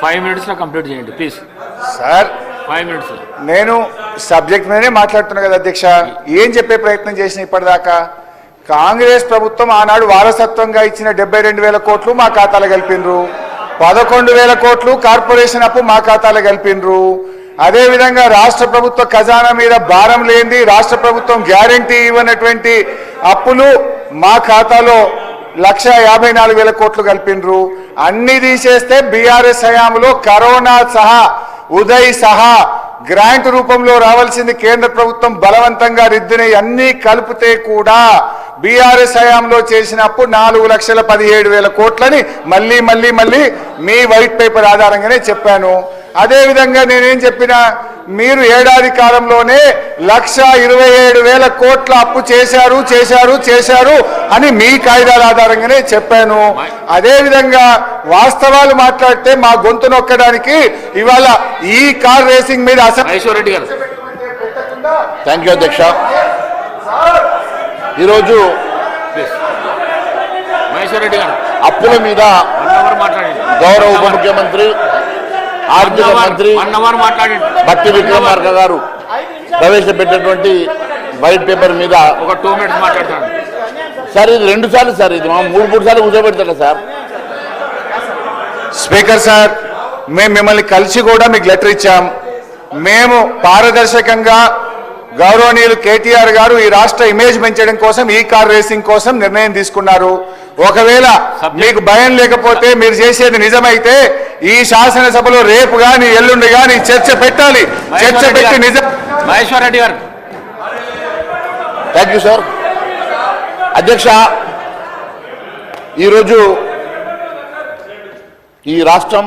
5 minutes లో complete చేయండి please sir. 5 minutes లో నేను సబ్జెక్ట్ మీదనే మాట్లాడుతున్నా కదా అధ్యక్ష. ఏం చెప్పే ప్రయత్నం చేసిన ఇప్పటిదాకా? కాంగ్రెస్ ప్రభుత్వం ఆనాడు వారసత్వంగా ఇచ్చిన 72,000 కోట్లు మా ఖాతాలో కలిపినరు. 11,000 కోట్లు కార్పొరేషన్ అప్పు మా ఖాతాలో కలిపినరు. అదేవిధంగా రాష్ట్ర ప్రభుత్వ ఖజానా మీద భారం లేని రాష్ట్ర ప్రభుత్వం గ్యారంటీ ఇవ్వనటువంటి అప్పులు మా ఖాతాలో 1,54,000 కోట్లు కలిపినరు. అన్ని తీసేస్తే బీఆర్ఎస్ హయాంలో కరోనా సహా ఉదయ్ సహా గ్రాంట్ రూపంలో రావాల్సింది కేంద్ర ప్రభుత్వం బలవంతంగా రిద్దిన అన్ని కలిపితే కూడా బీఆర్ఎస్ హయాంలో చేసినప్పు 4,17,000 కోట్లని మళ్ళీ మళ్ళీ మళ్ళీ మీ వైట్ పేపర్ ఆధారంగానే చెప్పాను. అదేవిధంగా నేనేం చెప్పినా, మీరు ఏడాది కాలంలోనే 1,27,000 కోట్ల అప్పు చేశారు చేశారు చేశారు అని మీ కాయిదాల ఆధారంగానే చెప్పాను. అదేవిధంగా వాస్తవాలు మాట్లాడితే మా గొంతు నొక్కడానికి ఇవాళ ఈ కార్ రేసింగ్ మీద మహేశ్వర్ రెడ్డి గారు. థ్యాంక్ యూ అధ్యక్ష. ఈరోజు మహేశ్వర్ రెడ్డి గారు అప్పుల మీద గౌరవ ఉప ముఖ్యమంత్రి ఆర్థిక మంత్రి బట్టి విక్రమార్క గారు ప్రవేశపెట్టినటువంటి వైట్ పేపర్ మీద ఒక 2 minutes మాట్లాడతాను సార్. ఇది 2 సార్లు సార్, ఇది 3 సార్లు కూర్చోబెడతారా సార్? స్పీకర్ సార్, మేము మిమ్మల్ని కలిసి కూడా మీకు లెటర్ ఇచ్చాం. మేము పారదర్శకంగా గౌరవనీయులు కేటీఆర్ గారు ఈ రాష్ట్ర ఇమేజ్ పెంచడం కోసం ఈ కార్ రేసింగ్ కోసం నిర్ణయం తీసుకున్నారు. ఒకవేళ మీకు భయం లేకపోతే, మీరు చేసేది నిజమైతే ఈ శాసనసభలో రేపు గాని ఎల్లుండి గాని చర్చ పెట్టాలి. చర్చ పెట్టి నిజం. మహేశ్వర్ రెడ్డి గారు. Thank you sir. అధ్యక్ష, ఈరోజు ఈ రాష్ట్రం